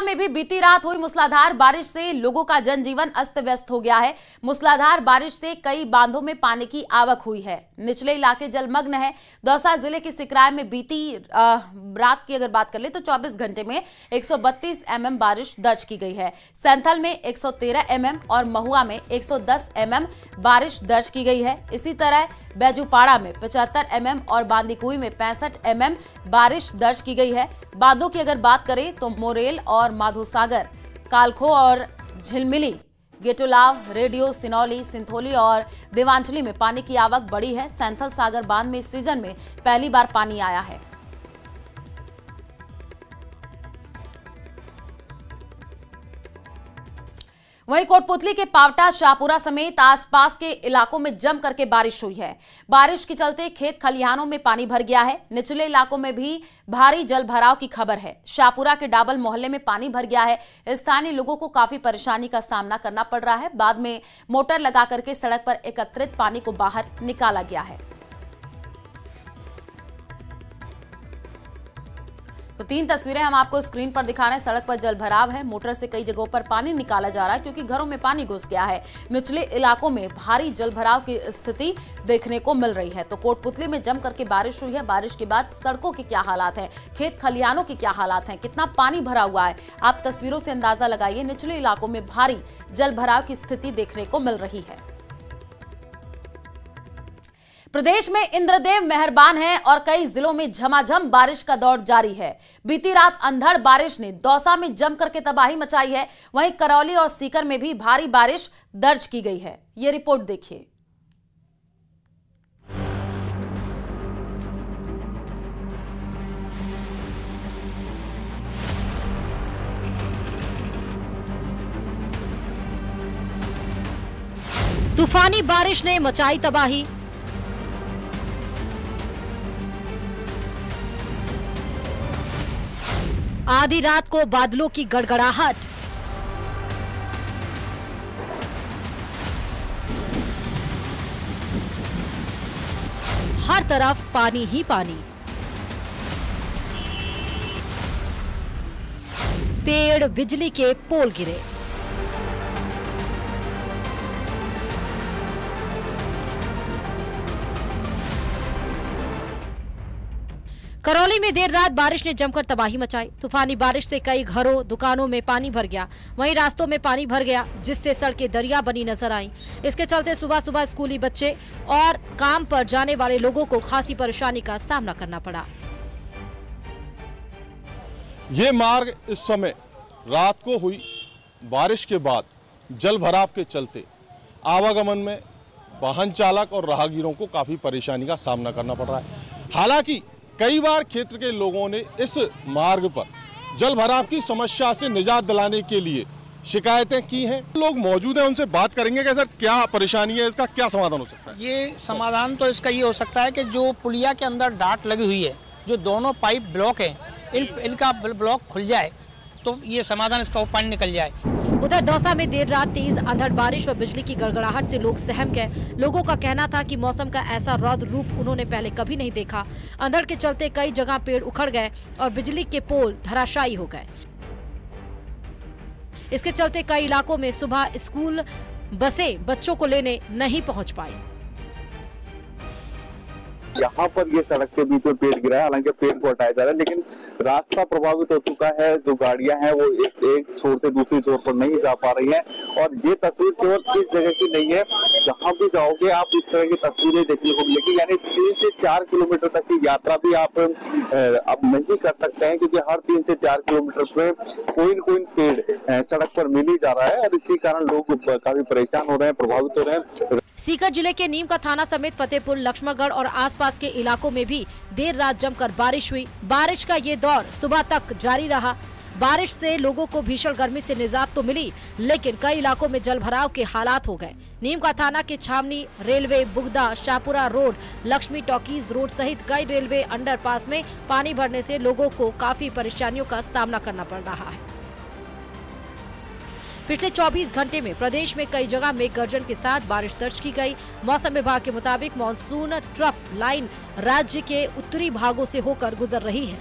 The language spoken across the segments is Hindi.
में भी बीती रात हुई मूसलाधार बारिश से लोगों का जनजीवन अस्त व्यस्त हो गया है। मूसलाधार बारिश से कई बांधों में पानी की आवक हुई है। निचले इलाके जलमग्न है। दौसा जिले के सिकराय में बीती रात की अगर बात कर ले तो 24 घंटे में 132 mm बारिश दर्ज की गई है। सैंथल में 113 mm और महुआ में 110 mm बारिश दर्ज की गई है। इसी तरह बैजूपाड़ा में 75 mm और बांदीकुई में 65 mm बारिश दर्ज की गई है। बांधों की अगर बात करें तो मोरेल और माधोसागर, कालखो और झिलमिली, गेटोलाव, रेडियो, सिनौली, सिंथोली और देवांचली में पानी की आवक बढ़ी है। सैंथल सागर बांध में इस सीजन में पहली बार पानी आया है। वहीं कोटपुतली के पावटा, शाहपुरा समेत आसपास के इलाकों में जम करके बारिश हुई है। बारिश के चलते खेत खलिहानों में पानी भर गया है। निचले इलाकों में भी भारी जल भराव की खबर है। शाहपुरा के डाबल मोहल्ले में पानी भर गया है। स्थानीय लोगों को काफी परेशानी का सामना करना पड़ रहा है। बाद में मोटर लगा करके सड़क पर एकत्रित पानी को बाहर निकाला गया है। तो 3 तस्वीरें हम आपको स्क्रीन पर दिखा रहे हैं। सड़क पर जल भराव है। मोटर से कई जगहों पर पानी निकाला जा रहा है क्योंकि घरों में पानी घुस गया है। निचले इलाकों में भारी जल भराव की स्थिति देखने को मिल रही है। तो कोटपुतली में जम करके बारिश हुई है। बारिश के बाद सड़कों के क्या हालात हैं, खेत खलिहानों के क्या हालात हैं, कितना पानी भरा हुआ है, आप तस्वीरों से अंदाजा लगाइए। निचले इलाकों में भारी जल भराव की स्थिति देखने को मिल रही है। प्रदेश में इंद्रदेव मेहरबान है और कई जिलों में झमाझम बारिश का दौर जारी है। बीती रात अंधड़ बारिश ने दौसा में जम करके तबाही मचाई है। वहीं करौली और सीकर में भी भारी बारिश दर्ज की गई है। ये रिपोर्ट देखिए। तूफानी बारिश ने मचाई तबाही। आधी रात को बादलों की गड़गड़ाहट, हर तरफ पानी ही पानी। पेड़, बिजली के पोल गिरे। करौली में देर रात बारिश ने जमकर तबाही मचाई। तूफानी बारिश से कई घरों, दुकानों में पानी भर गया। वहीं रास्तों में पानी भर गया जिससे सड़कें दरिया बनी नजर आईं। इसके चलते सुबह सुबह स्कूली बच्चे और काम पर जाने वाले लोगों को खासी परेशानी का सामना करना पड़ा। ये मार्ग इस समय रात को हुई बारिश के बाद जल भराव के चलते आवागमन में वाहन चालक और राहगीरों को काफी परेशानी का सामना करना पड़ रहा है। हालांकि कई बार क्षेत्र के लोगों ने इस मार्ग पर जल भराव की समस्या से निजात दिलाने के लिए शिकायतें की हैं। लोग मौजूद हैं, उनसे बात करेंगे कि सर क्या परेशानी है, इसका क्या समाधान हो सकता है। ये समाधान तो इसका ये हो सकता है कि जो पुलिया के अंदर डाट लगी हुई है, जो दोनों पाइप ब्लॉक हैं, इनका ब्लॉक खुल जाए तो ये समाधान, इसका पानी निकल जाए। उधर दौसा में देर रात तेज अंधड़ बारिश और बिजली की गड़गड़ाहट से लोग सहम गए। लोगों का कहना था कि मौसम का ऐसा रौद्र रूप उन्होंने पहले कभी नहीं देखा। अंधड़ के चलते कई जगह पेड़ उखड़ गए और बिजली के पोल धराशायी हो गए। इसके चलते कई इलाकों में सुबह स्कूल बसें बच्चों को लेने नहीं पहुंच पाई। यहाँ पर ये सड़क के बीच में पेड़ गिरा है। हालांकि पेड़ को हटाया जा रहा है लेकिन रास्ता प्रभावित हो चुका है। जो गाड़ियां हैं वो एक छोर से दूसरी छोर पर नहीं जा पा रही हैं। और ये तस्वीर केवल इस जगह की नहीं है, जहाँ भी जाओगे आप इस तरह की तस्वीरें देखने को मिलेगी। यानी 3 से 4 किलोमीटर तक की यात्रा भी आप अब नहीं कर सकते हैं क्योंकि हर 3 से 4 किलोमीटर पे कोई न कोई पेड़ सड़क पर मिल ही जा रहा है और इसी कारण लोग काफी परेशान हो रहे हैं, प्रभावित हो रहे हैं। सीकर जिले के नीम का थाना समेत फतेहपुर, लक्ष्मणगढ़ और आसपास के इलाकों में भी देर रात जमकर बारिश हुई। बारिश का ये दौर सुबह तक जारी रहा। बारिश से लोगों को भीषण गर्मी से निजात तो मिली लेकिन कई इलाकों में जल भराव के हालात हो गए। नीम का थाना के छावनी, railway, Bugda, Shahpura road, Laxmi talkies road सहित कई रेलवे अंडरपास में पानी भरने से लोगों को काफी परेशानियों का सामना करना पड़ रहा है। पिछले 24 घंटे में प्रदेश में कई जगह मेघ गर्जन के साथ बारिश दर्ज की गई। मौसम विभाग के मुताबिक मानसून ट्रफ लाइन राज्य के उत्तरी भागों से होकर गुजर रही है।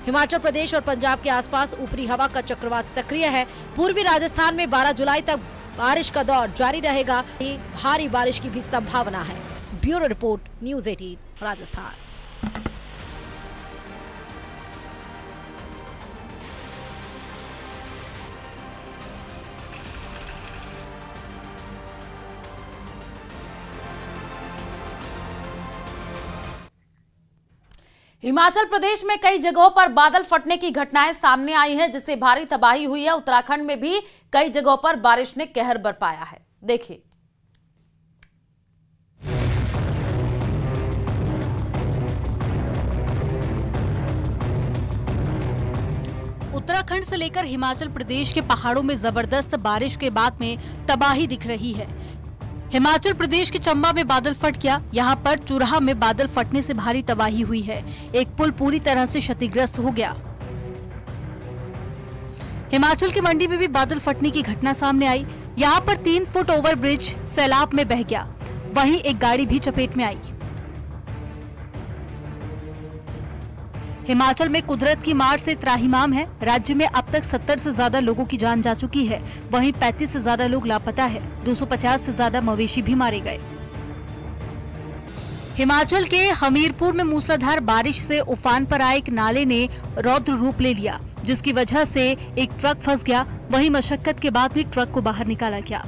हिमाचल प्रदेश और पंजाब के आसपास ऊपरी हवा का चक्रवात सक्रिय है। पूर्वी राजस्थान में 12 जुलाई तक बारिश का दौर जारी रहेगा। भारी बारिश की भी संभावना है। Bureau report, news 18 Rajasthan. Himachal Pradesh में कई जगहों पर बादल फटने की घटनाएं सामने आई हैं, जिससे भारी तबाही हुई है। उत्तराखंड में भी कई जगहों पर बारिश ने कहर बरपाया है। देखिए। उत्तराखंड से लेकर हिमाचल प्रदेश के पहाड़ों में जबरदस्त बारिश के बाद में तबाही दिख रही है। हिमाचल प्रदेश के चंबा में बादल फट गया। यहाँ पर चुराह में बादल फटने से भारी तबाही हुई है। एक पुल पूरी तरह से क्षतिग्रस्त हो गया। हिमाचल की मंडी में भी बादल फटने की घटना सामने आई। यहाँ पर 3 फुट ओवर ब्रिज सैलाब में बह गया। वहीं एक गाड़ी भी चपेट में आई। हिमाचल में कुदरत की मार से त्राहिमाम है। राज्य में अब तक 70 से ज्यादा लोगों की जान जा चुकी है। वहीं 35 से ज्यादा लोग लापता है। 250 से ज्यादा मवेशी भी मारे गए। हिमाचल के हमीरपुर में मूसलाधार बारिश से उफान पर आए एक नाले ने रौद्र रूप ले लिया, जिसकी वजह से एक ट्रक फंस गया। वहीं मशक्कत के बाद भी ट्रक को बाहर निकाला गया।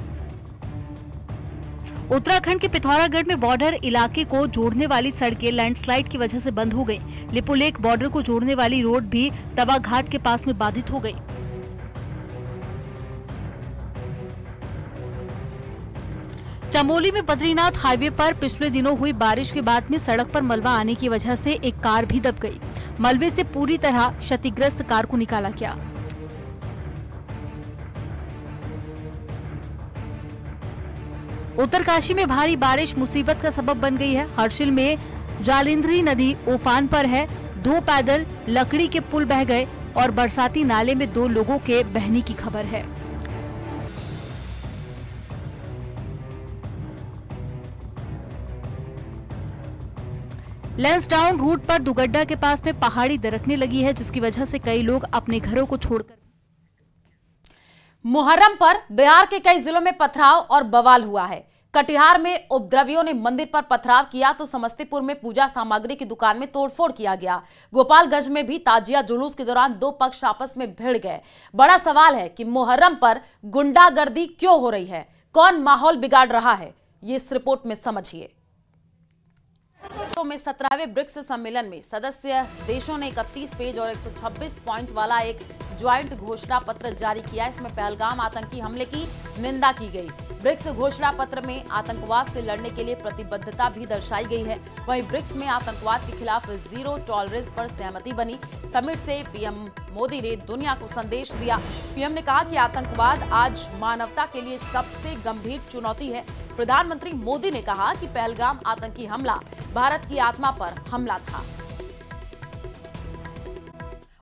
उत्तराखंड के पिथौरागढ़ में बॉर्डर इलाके को जोड़ने वाली सड़कें लैंडस्लाइड की वजह से बंद हो गई। लिपुलेख बॉर्डर को जोड़ने वाली रोड भी तवा घाट के पास में बाधित हो गई। चमोली में बद्रीनाथ हाईवे पर पिछले दिनों हुई बारिश के बाद में सड़क पर मलबा आने की वजह से एक कार भी दब गई। मलबे से पूरी तरह क्षतिग्रस्त कार को निकाला गया। उत्तरकाशी में भारी बारिश मुसीबत का सबब बन गई है। हर्षिल में जालिंधरी नदी उफान पर है। 2 पैदल लकड़ी के पुल बह गए और बरसाती नाले में 2 लोगों के बहने की खबर है। लैंसडाउन रूट पर दुगड्डा के पास में पहाड़ी दरकने लगी है, जिसकी वजह से कई लोग अपने घरों को छोड़कर। मुहर्रम पर बिहार के कई जिलों में पथराव और बवाल हुआ है। कटिहार में उपद्रवियों ने मंदिर पर पथराव किया तो समस्तीपुर में पूजा सामग्री की दुकान में तोड़फोड़ किया गया। गोपालगंज में भी ताजिया जुलूस के दौरान 2 पक्ष आपस में भिड़ गए। बड़ा सवाल है कि मुहर्रम पर गुंडागर्दी क्यों हो रही है, कौन माहौल बिगाड़ रहा है, ये इस रिपोर्ट में समझिए। में 17वें ब्रिक्स सम्मेलन में सदस्य देशों ने 31 पेज और 126 पॉइंट वाला एक ज्वाइंट घोषणा पत्र जारी किया। इसमें पहलगाम आतंकी हमले की निंदा की गई। ब्रिक्स घोषणा पत्र में आतंकवाद से लड़ने के लिए प्रतिबद्धता भी दर्शाई गई है। वहीं ब्रिक्स में आतंकवाद के खिलाफ जीरो टॉलरेंस पर सहमति बनी। समिट से पीएम मोदी ने दुनिया को संदेश दिया। पीएम ने कहा कि आतंकवाद आज मानवता के लिए सबसे गंभीर चुनौती है। प्रधानमंत्री मोदी ने कहा कि पहलगाम आतंकी हमला भारत की आत्मा पर हमला था।